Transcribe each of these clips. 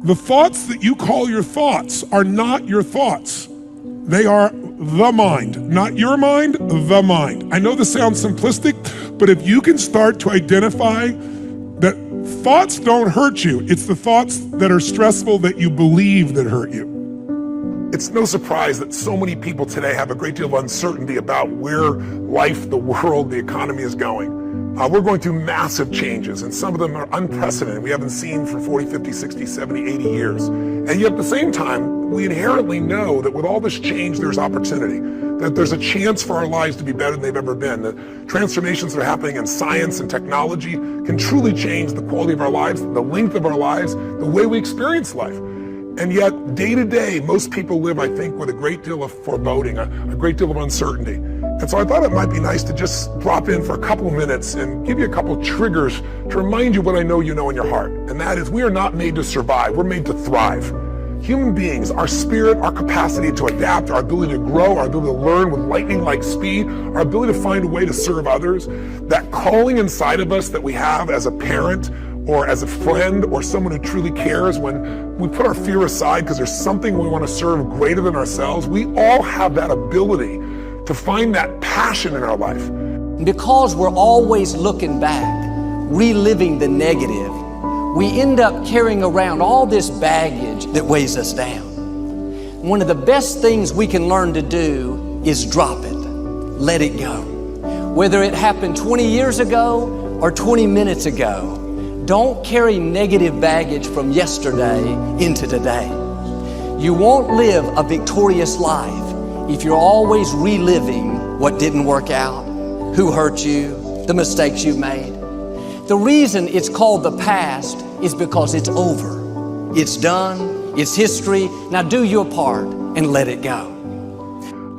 The thoughts that you call your thoughts are not your thoughts. They are the mind, not your mind, the mind. I know this sounds simplistic, but if you can start to identify that thoughts don't hurt you, it's the thoughts that are stressful that you believe that hurt you. It's no surprise that so many people today have a great deal of uncertainty about where life, the world, the economy is going. We're going through massive changes, and some of them are unprecedented. We haven't seen for 40, 50, 60, 70, 80 years. And yet at the same time, we inherently know that with all this change, there's opportunity, that there's a chance for our lives to be better than they've ever been. The transformations that are happening in science and technology can truly change the quality of our lives, the length of our lives, the way we experience life. And yet, day to day, most people live, I think, with a great deal of foreboding, a great deal of uncertainty. And so I thought it might be nice to just drop in for a couple of minutes and give you a couple of triggers to remind you what I know you know in your heart. And that is, we are not made to survive, we're made to thrive. Human beings, our spirit, our capacity to adapt, our ability to grow, our ability to learn with lightning-like speed, our ability to find a way to serve others, that calling inside of us that we have as a parent or as a friend or someone who truly cares, when we put our fear aside because there's something we want to serve greater than ourselves, we all have that ability to find that passion in our life. Because we're always looking back, reliving the negative, we end up carrying around all this baggage that weighs us down. One of the best things we can learn to do is drop it, let it go. Whether it happened 20 years ago or 20 minutes ago, don't carry negative baggage from yesterday into today. You won't live a victorious life if you're always reliving what didn't work out, who hurt you, the mistakes you made. The reason it's called the past is because it's over. It's done, it's history. Now do your part and let it go.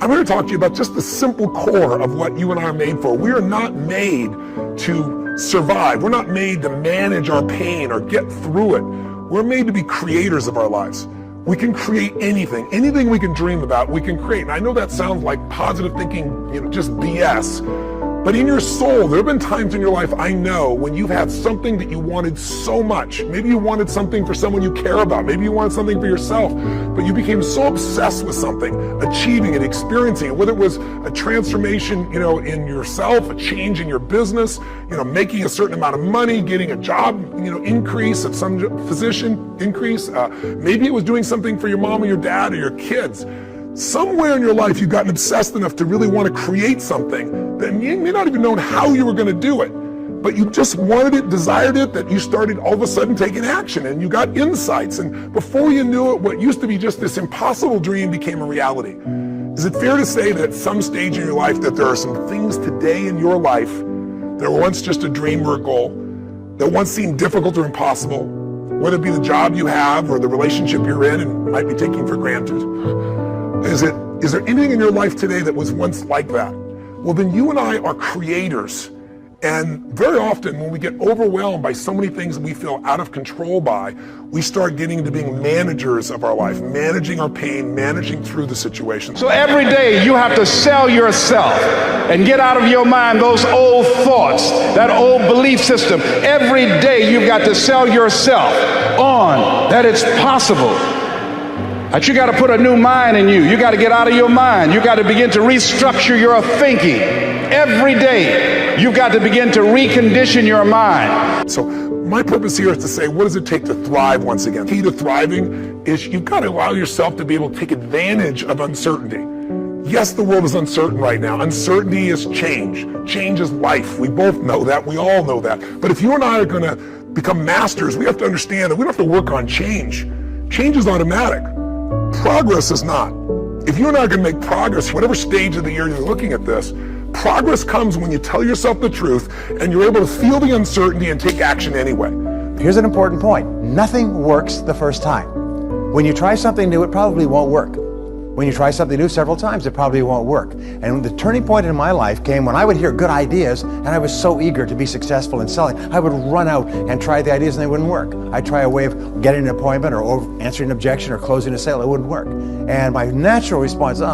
I'm here to talk to you about just the simple core of what you and I are made for. We are not made to survive. We're not made to manage our pain or get through it. We're made to be creators of our lives. We can create anything we can dream about, we can create. And I know that sounds like positive thinking, just BS. But in your soul, there have been times in your life, I know, when you've had something that you wanted so much. Maybe you wanted something for someone you care about. Maybe you wanted something for yourself. But you became so obsessed with something, achieving it, experiencing it, whether it was a transformation, in yourself, a change in your business, making a certain amount of money, getting a job, increase at some position increase. Maybe it was doing something for your mom or your dad or your kids. Somewhere in your life, you've gotten obsessed enough to really want to create something that you may not even know how you were going to do it, but you just wanted it, desired it, that you started all of a sudden taking action and you got insights. And before you knew it, what used to be just this impossible dream became a reality. Is it fair to say that at some stage in your life that there are some things today in your life that were once just a dream or a goal, that once seemed difficult or impossible, whether it be the job you have or the relationship you're in and might be taking for granted? Is there anything in your life today that was once like that? Well, then you and I are creators. And very often when we get overwhelmed by so many things that we feel out of control by, we start getting into being managers of our life, managing our pain, managing through the situation. So every day you have to sell yourself and get out of your mind those old thoughts, that old belief system. Every day you've got to sell yourself on that it's possible. That you got to put a new mind in you. You got to get out of your mind. You got to begin to restructure your thinking. Every day, you've got to begin to recondition your mind. So my purpose here is to say, what does it take to thrive once again? The key to thriving is you've got to allow yourself to be able to take advantage of uncertainty. Yes, the world is uncertain right now. Uncertainty is change. Change is life. We both know that. We all know that. But if you and I are going to become masters, we have to understand that we don't have to work on change. Change is automatic. Progress is not. If you and I are going to make progress, whatever stage of the year you're looking at this, progress comes when you tell yourself the truth and you're able to feel the uncertainty and take action anyway. Here's an important point. Nothing works the first time. When you try something new, it probably won't work. When you try something new several times, it probably won't work. And the turning point in my life came when I would hear good ideas and I was so eager to be successful in selling. I would run out and try the ideas and they wouldn't work. I'd try a way of getting an appointment or answering an objection or closing a sale. It wouldn't work. And my natural response, and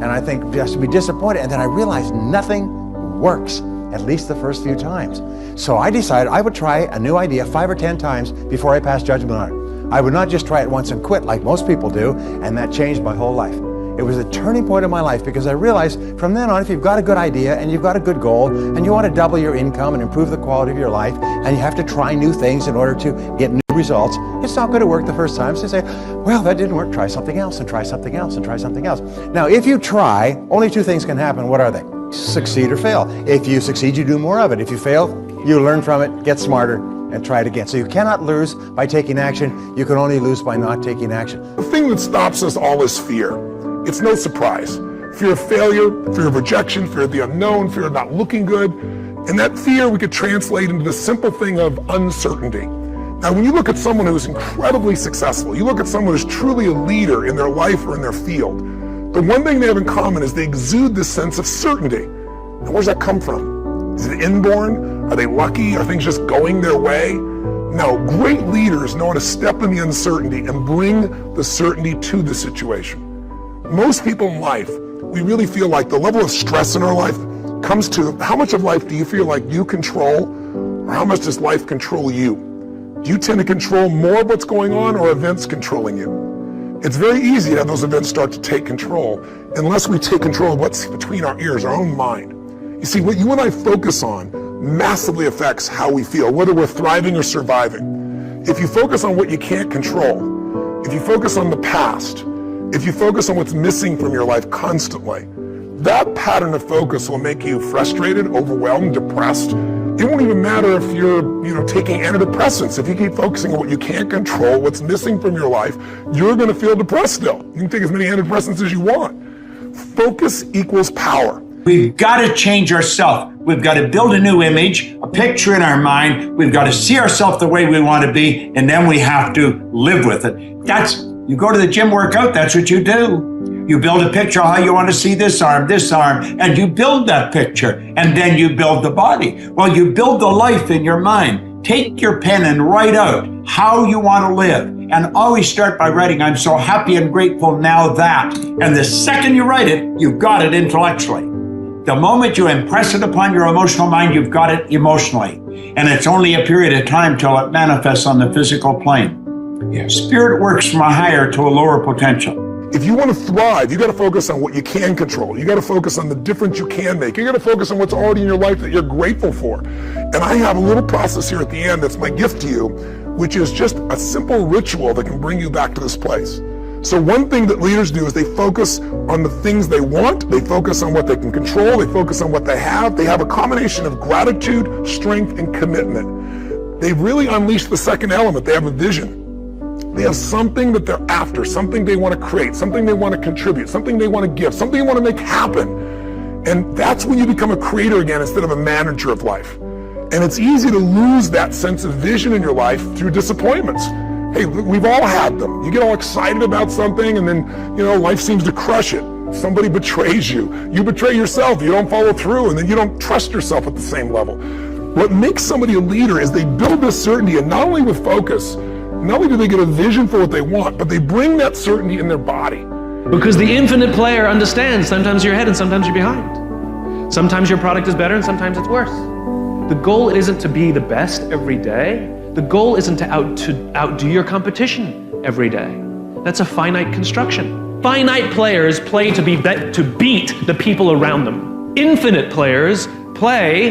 I think just to be disappointed. And then I realized nothing works at least the first few times. So I decided I would try a new idea 5 or 10 times before I passed judgment on it. I would not just try it once and quit like most people do, and that changed my whole life. It was a turning point in my life because I realized from then on, if you've got a good idea and you've got a good goal and you want to double your income and improve the quality of your life, and you have to try new things in order to get new results, it's not going to work the first time. So you say, well, that didn't work, try something else and try something else and try something else. Now, if you try, only 2 things can happen. What are they? Succeed or fail. If you succeed, you do more of it. If you fail, you learn from it, get smarter, and try it again. So you cannot lose by taking action. You can only lose by not taking action. The thing that stops us all is fear. It's no surprise. Fear of failure, fear of rejection, fear of the unknown, fear of not looking good. And that fear we could translate into the simple thing of uncertainty. Now, when you look at someone who's incredibly successful, you look at someone who's truly a leader in their life or in their field, the one thing they have in common is they exude this sense of certainty. And where's that come from? Is it inborn? Are they lucky? Are things just going their way? No, great leaders know how to step in the uncertainty and bring the certainty to the situation. Most people in life, we really feel like the level of stress in our life comes to how much of life do you feel like you control, or how much does life control you? Do you tend to control more of what's going on, or events controlling you? It's very easy to have those events start to take control unless we take control of what's between our ears, our own mind. You see, what you and I focus on massively affects how we feel, whether we're thriving or surviving. If you focus on what you can't control, if you focus on the past, if you focus on what's missing from your life constantly, that pattern of focus will make you frustrated, overwhelmed, depressed. It won't even matter if you're, taking antidepressants. If you keep focusing on what you can't control, what's missing from your life, you're going to feel depressed still. You can take as many antidepressants as you want. Focus equals power. We've got to change ourselves. We've got to build a new image, a picture in our mind. We've got to see ourselves the way we want to be, and then we have to live with it. You go to the gym workout, that's what you do. You build a picture of how you want to see this arm, and you build that picture, and then you build the body. Well, you build the life in your mind. Take your pen and write out how you want to live, and always start by writing, I'm so happy and grateful now that. And the second you write it, you've got it intellectually. The moment you impress it upon your emotional mind, you've got it emotionally. And it's only a period of time till it manifests on the physical plane. Spirit works from a higher to a lower potential. If you want to thrive, you got to focus on what you can control. You got to focus on the difference you can make. You got to focus on what's already in your life that you're grateful for. And I have a little process here at the end that's my gift to you, which is just a simple ritual that can bring you back to this place. So one thing that leaders do is they focus on the things they want, they focus on what they can control, they focus on what they have. They have a combination of gratitude, strength, and commitment. They've really unleashed the second element. They have a vision. They have something that they're after, something they want to create, something they want to contribute, something they want to give, something they want to make happen. And that's when you become a creator again instead of a manager of life. And it's easy to lose that sense of vision in your life through disappointments. Hey, we've all had them. You get all excited about something and then, life seems to crush it. Somebody betrays you. You betray yourself. You don't follow through, and then you don't trust yourself at the same level. What makes somebody a leader is they build this certainty, and not only with focus, not only do they get a vision for what they want, but they bring that certainty in their body. Because the infinite player understands sometimes you're ahead and sometimes you're behind. Sometimes your product is better and sometimes it's worse. The goal isn't to be the best every day. The goal isn't to outdo your competition every day. That's a finite construction. Finite players play to beat the people around them. Infinite players play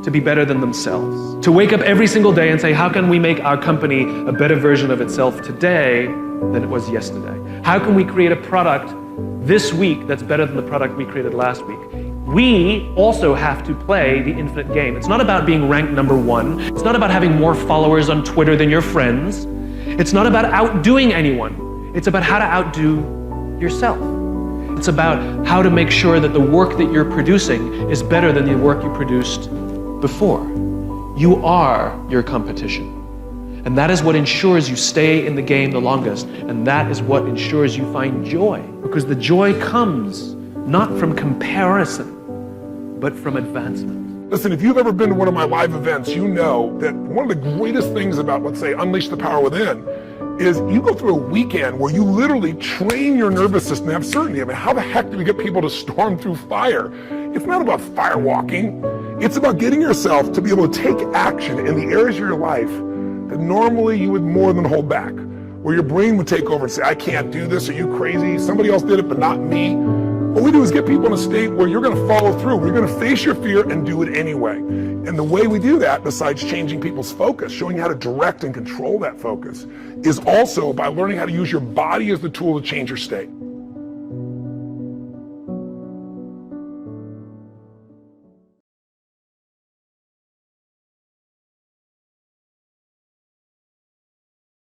to be better than themselves. To wake up every single day and say, how can we make our company a better version of itself today than it was yesterday? How can we create a product this week that's better than the product we created last week? We also have to play the infinite game. It's not about being ranked number one. It's not about having more followers on Twitter than your friends. It's not about outdoing anyone. It's about how to outdo yourself. It's about how to make sure that the work that you're producing is better than the work you produced before. You are your competition. And that is what ensures you stay in the game the longest. And that is what ensures you find joy. Because the joy comes not from comparison, but from advancement. Listen, if you've ever been to one of my live events, you know that one of the greatest things about, let's say, Unleash the Power Within is you go through a weekend where you literally train your nervous system to have certainty. I mean, how the heck do we get people to storm through fire? It's not about fire walking. It's about getting yourself to be able to take action in the areas of your life that normally you would more than hold back, where your brain would take over and say, I can't do this, are you crazy? Somebody else did it, but not me. What we do is get people in a state where you're going to follow through. We're going to face your fear and do it anyway. And the way we do that, besides changing people's focus, showing how to direct and control that focus, is also by learning how to use your body as the tool to change your state.